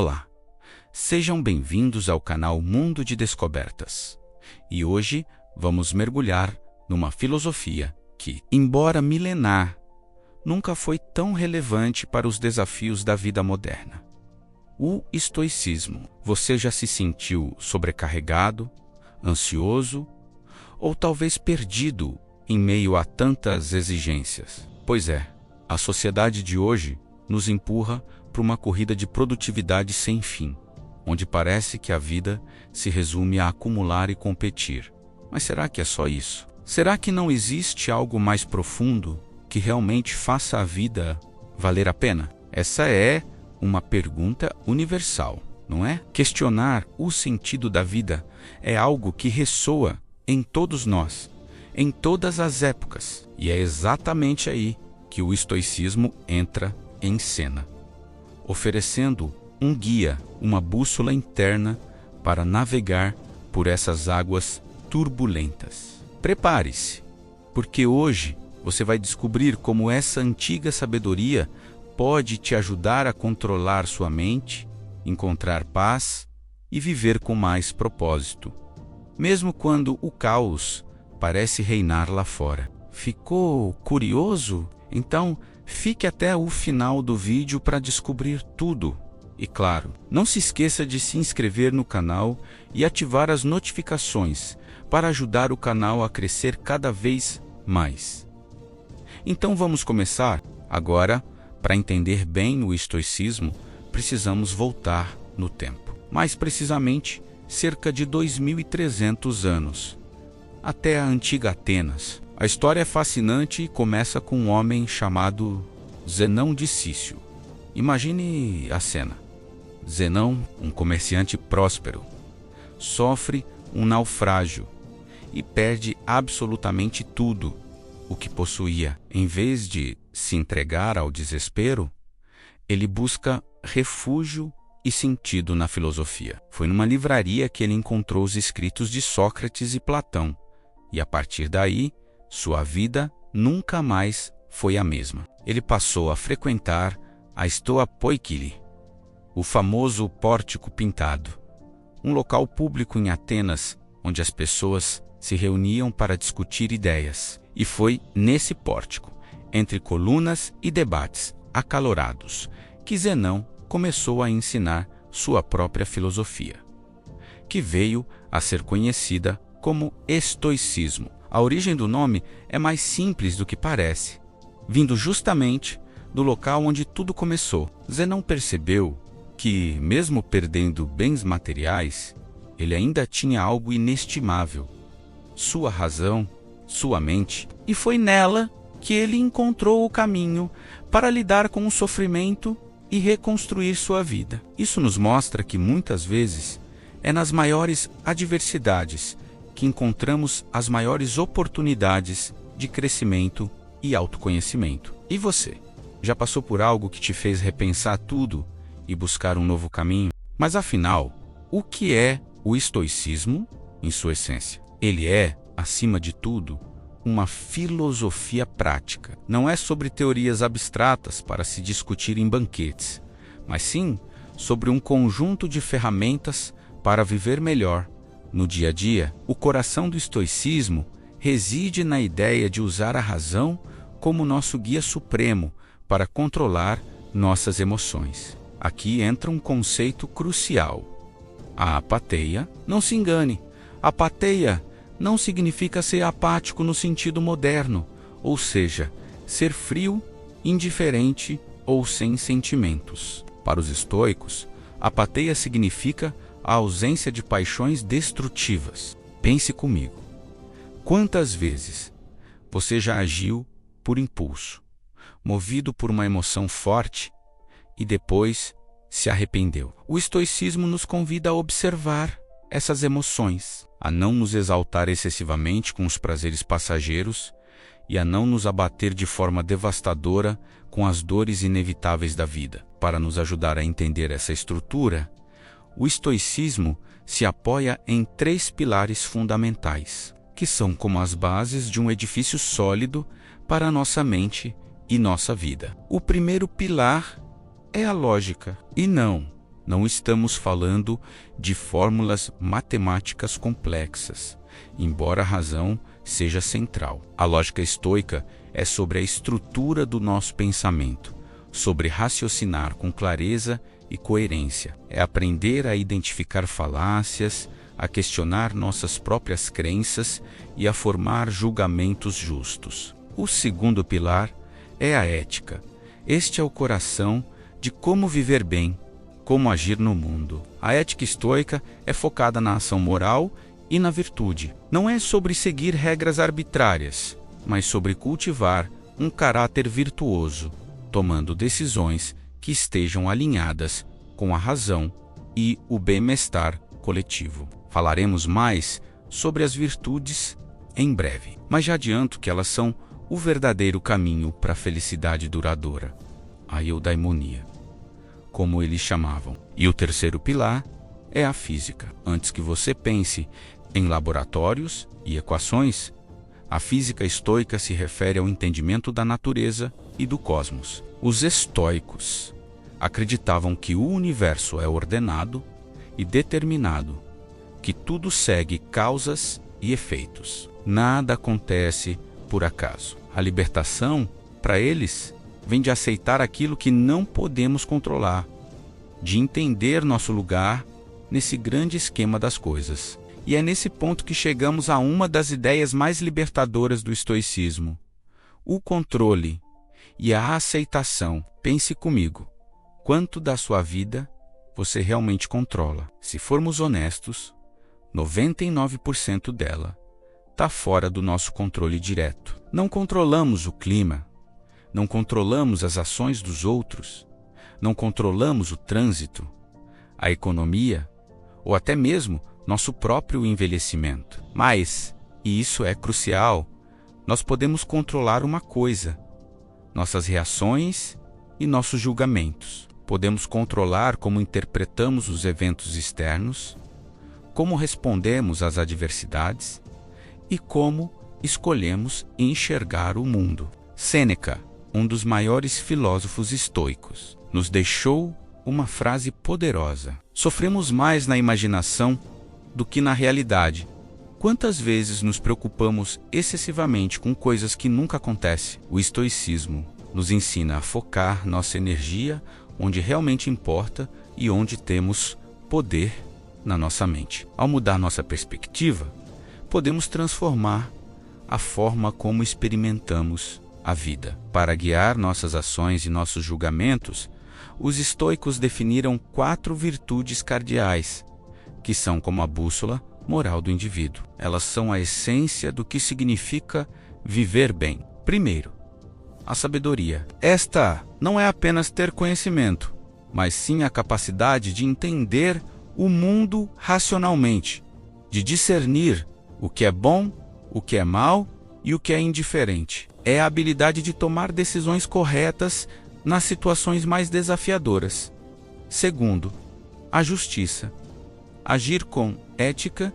Olá, sejam bem-vindos ao canal Mundo de Descobertas. E hoje vamos mergulhar numa filosofia que, embora milenar, nunca foi tão relevante para os desafios da vida moderna. O estoicismo. Você já se sentiu sobrecarregado, ansioso ou talvez perdido em meio a tantas exigências? Pois é, a sociedade de hoje nos empurra para uma corrida de produtividade sem fim, onde parece que a vida se resume a acumular e competir. Mas será que é só isso? Será que não existe algo mais profundo que realmente faça a vida valer a pena? Essa é uma pergunta universal, não é? Questionar o sentido da vida é algo que ressoa em todos nós, em todas as épocas. E é exatamente aí que o estoicismo entra em cena, oferecendo um guia, uma bússola interna para navegar por essas águas turbulentas. Prepare-se, porque hoje você vai descobrir como essa antiga sabedoria pode te ajudar a controlar sua mente, encontrar paz e viver com mais propósito, mesmo quando o caos parece reinar lá fora. Ficou curioso? Então, fique até o final do vídeo para descobrir tudo. E claro, não se esqueça de se inscrever no canal e ativar as notificações para ajudar o canal a crescer cada vez mais. Então vamos começar? Agora, para entender bem o estoicismo, precisamos voltar no tempo. Mais precisamente, cerca de 2.300 anos, até a antiga Atenas. A história é fascinante e começa com um homem chamado Zenão de Cício. Imagine a cena. Zenão, um comerciante próspero, sofre um naufrágio e perde absolutamente tudo o que possuía. Em vez de se entregar ao desespero, ele busca refúgio e sentido na filosofia. Foi numa livraria que ele encontrou os escritos de Sócrates e Platão, e a partir daí, sua vida nunca mais foi a mesma. Ele passou a frequentar a Stoa Poikile, o famoso pórtico pintado, um local público em Atenas onde as pessoas se reuniam para discutir ideias. E foi nesse pórtico, entre colunas e debates acalorados, que Zenão começou a ensinar sua própria filosofia, que veio a ser conhecida como estoicismo. A origem do nome é mais simples do que parece, vindo justamente do local onde tudo começou. Zenão percebeu que, mesmo perdendo bens materiais, ele ainda tinha algo inestimável: sua razão, sua mente, e foi nela que ele encontrou o caminho para lidar com o sofrimento e reconstruir sua vida. Isso nos mostra que muitas vezes é nas maiores adversidades que encontramos as maiores oportunidades de crescimento e autoconhecimento. E você? Já passou por algo que te fez repensar tudo e buscar um novo caminho? Mas afinal, o que é o estoicismo em sua essência? Ele é, acima de tudo, uma filosofia prática. Não é sobre teorias abstratas para se discutir em banquetes, mas sim sobre um conjunto de ferramentas para viver melhor no dia a dia. O coração do estoicismo reside na ideia de usar a razão como nosso guia supremo para controlar nossas emoções. Aqui entra um conceito crucial: a apatia. Não se engane, apatia não significa ser apático no sentido moderno, ou seja, ser frio, indiferente ou sem sentimentos. Para os estoicos, apatia significa a ausência de paixões destrutivas. Pense comigo. Quantas vezes você já agiu por impulso, movido por uma emoção forte, e depois se arrependeu? O estoicismo nos convida a observar essas emoções, a não nos exaltar excessivamente com os prazeres passageiros e a não nos abater de forma devastadora com as dores inevitáveis da vida. Para nos ajudar a entender essa estrutura, o estoicismo se apoia em 3 pilares fundamentais, que são como as bases de um edifício sólido para a nossa mente e nossa vida. O primeiro pilar é a lógica, e não Não estamos falando de fórmulas matemáticas complexas, embora a razão seja central. A lógica estoica é sobre a estrutura do nosso pensamento, sobre raciocinar com clareza e coerência. É aprender a identificar falácias, a questionar nossas próprias crenças e a formar julgamentos justos. O segundo pilar é a ética. Este é o coração de como viver bem, como agir no mundo. A ética estoica é focada na ação moral e na virtude. Não é sobre seguir regras arbitrárias, mas sobre cultivar um caráter virtuoso, tomando decisões que estejam alinhadas com a razão e o bem-estar coletivo. Falaremos mais sobre as virtudes em breve, mas já adianto que elas são o verdadeiro caminho para a felicidade duradoura, a eudaimonia, como eles chamavam. E o terceiro pilar é a física. Antes que você pense em laboratórios e equações, a física estoica se refere ao entendimento da natureza e do cosmos. Os estoicos acreditavam que o universo é ordenado e determinado, que tudo segue causas e efeitos. Nada acontece por acaso. A libertação, para eles, vem de aceitar aquilo que não podemos controlar, de entender nosso lugar nesse grande esquema das coisas. E é nesse ponto que chegamos a uma das ideias mais libertadoras do estoicismo: o controle e a aceitação. Pense comigo, quanto da sua vida você realmente controla? Se formos honestos, 99% dela está fora do nosso controle direto. Não controlamos o clima, não controlamos as ações dos outros, não controlamos o trânsito, a economia ou até mesmo nosso próprio envelhecimento. Mas, e isso é crucial, nós podemos controlar uma coisa: nossas reações e nossos julgamentos. Podemos controlar como interpretamos os eventos externos, como respondemos às adversidades e como escolhemos enxergar o mundo. Sêneca, um dos maiores filósofos estoicos, nos deixou uma frase poderosa: sofremos mais na imaginação do que na realidade. Quantas vezes nos preocupamos excessivamente com coisas que nunca acontecem? O estoicismo nos ensina a focar nossa energia onde realmente importa e onde temos poder na nossa mente. Ao mudar nossa perspectiva, podemos transformar a forma como experimentamos a vida. Para guiar nossas ações e nossos julgamentos, os estoicos definiram 4 virtudes cardeais, que são como a bússola moral do indivíduo. Elas são a essência do que significa viver bem. Primeiro, a sabedoria. Esta não é apenas ter conhecimento, mas sim a capacidade de entender o mundo racionalmente, de discernir o que é bom, o que é mal e o que é indiferente. É a habilidade de tomar decisões corretas nas situações mais desafiadoras. Segundo, a justiça. Agir com ética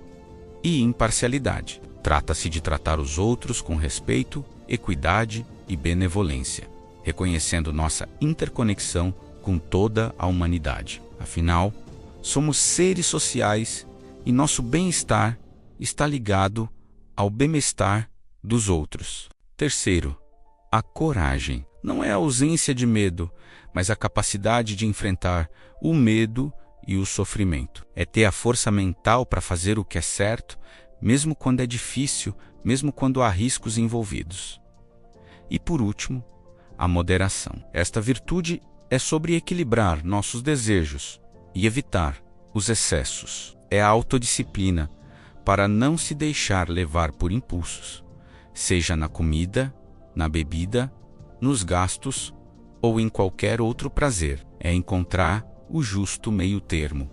e imparcialidade. Trata-se de tratar os outros com respeito, equidade e benevolência, reconhecendo nossa interconexão com toda a humanidade. Afinal, somos seres sociais e nosso bem-estar está ligado ao bem-estar dos outros. Terceiro, a coragem. Não é a ausência de medo, mas a capacidade de enfrentar o medo e o sofrimento. É ter a força mental para fazer o que é certo, mesmo quando é difícil, mesmo quando há riscos envolvidos. E por último, a moderação. Esta virtude é sobre equilibrar nossos desejos e evitar os excessos. É a autodisciplina para não se deixar levar por impulsos, seja na comida, na bebida, nos gastos ou em qualquer outro prazer. É encontrar o justo meio termo,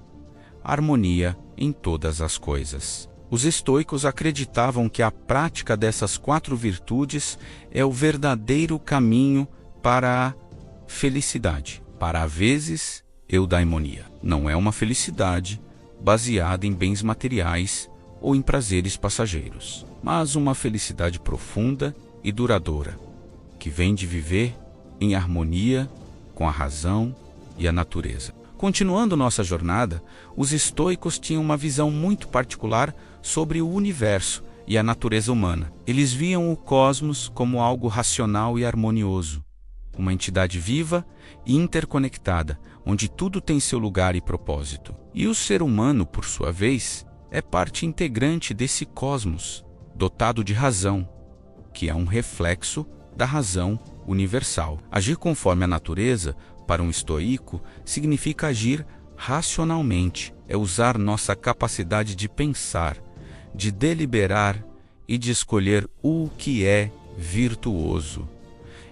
harmonia em todas as coisas. Os estoicos acreditavam que a prática dessas 4 virtudes é o verdadeiro caminho para a felicidade, para a vezes eudaimonia. Não é uma felicidade baseada em bens materiais ou em prazeres passageiros, mas uma felicidade profunda e duradoura, que vem de viver em harmonia com a razão e a natureza. Continuando nossa jornada, os estoicos tinham uma visão muito particular sobre o universo e a natureza humana. Eles viam o cosmos como algo racional e harmonioso, uma entidade viva e interconectada, onde tudo tem seu lugar e propósito. E o ser humano, por sua vez, é parte integrante desse cosmos, dotado de razão, que é um reflexo da razão universal. Agir conforme a natureza, para um estoico, significa agir racionalmente, é usar nossa capacidade de pensar, de deliberar e de escolher o que é virtuoso,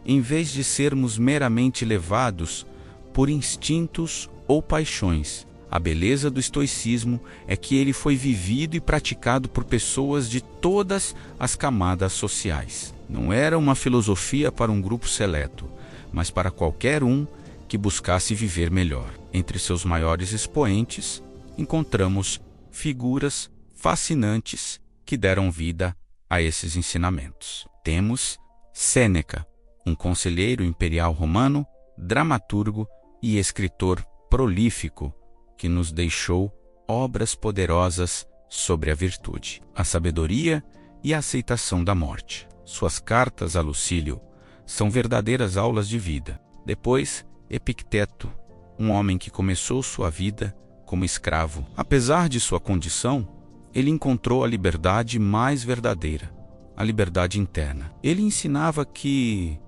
em vez de sermos meramente levados por instintos ou paixões. A beleza do estoicismo é que ele foi vivido e praticado por pessoas de todas as camadas sociais. Não era uma filosofia para um grupo seleto, mas para qualquer um que buscasse viver melhor. Entre seus maiores expoentes, encontramos figuras fascinantes que deram vida a esses ensinamentos. Temos Sêneca, um conselheiro imperial romano, dramaturgo e escritor prolífico, que nos deixou obras poderosas sobre a virtude, a sabedoria e a aceitação da morte. Suas cartas a Lucílio são verdadeiras aulas de vida. Depois, Epicteto, um homem que começou sua vida como escravo. Apesar de sua condição, ele encontrou a liberdade mais verdadeira, a liberdade interna. Ele ensinava que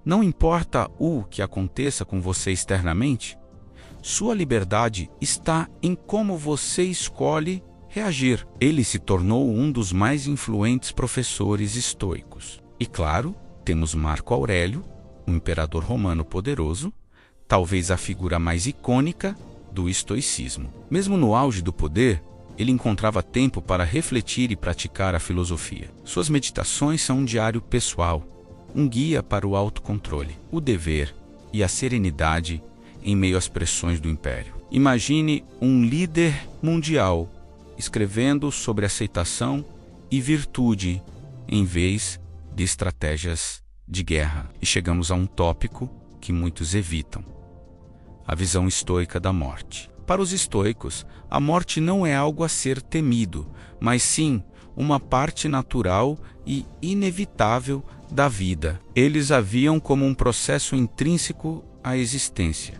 não importa o que aconteça com você externamente, sua liberdade está em como você escolhe reagir. Ele se tornou um dos mais influentes professores estoicos. E claro, temos Marco Aurélio, um imperador romano poderoso, talvez a figura mais icônica do estoicismo. Mesmo no auge do poder, ele encontrava tempo para refletir e praticar a filosofia. Suas meditações são um diário pessoal, um guia para o autocontrole, o dever e a serenidade em meio às pressões do império. Imagine um líder mundial escrevendo sobre aceitação e virtude em vez de estratégias de guerra. E chegamos a um tópico que muitos evitam: a visão estoica da morte. Para os estoicos, a morte não é algo a ser temido, mas sim uma parte natural e inevitável da vida. Eles a viam como um processo intrínseco à existência,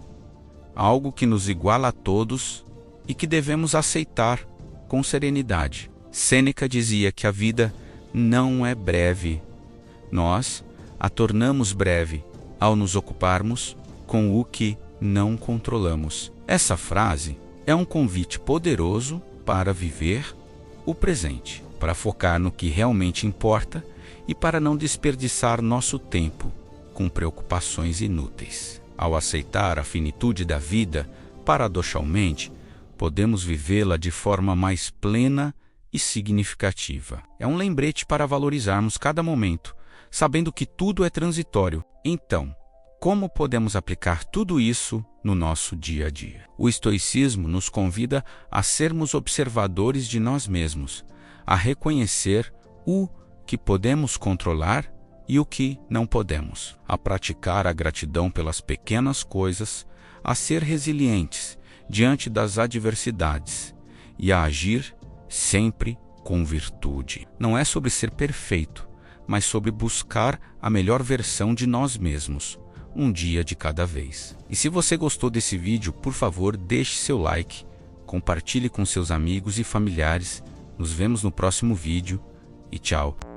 algo que nos iguala a todos e que devemos aceitar com serenidade. Sêneca dizia que a vida não é breve. Nós a tornamos breve ao nos ocuparmos com o que não controlamos. Essa frase é um convite poderoso para viver o presente, para focar no que realmente importa e para não desperdiçar nosso tempo com preocupações inúteis. Ao aceitar a finitude da vida, paradoxalmente, podemos vivê-la de forma mais plena e significativa. É um lembrete para valorizarmos cada momento, sabendo que tudo é transitório. Então, como podemos aplicar tudo isso no nosso dia a dia? O estoicismo nos convida a sermos observadores de nós mesmos, a reconhecer o que podemos controlar e o que não podemos, a praticar a gratidão pelas pequenas coisas, a ser resilientes diante das adversidades e a agir sempre com virtude. Não é sobre ser perfeito, mas sobre buscar a melhor versão de nós mesmos, um dia de cada vez. E se você gostou desse vídeo, por favor, deixe seu like, compartilhe com seus amigos e familiares. Nos vemos no próximo vídeo e tchau!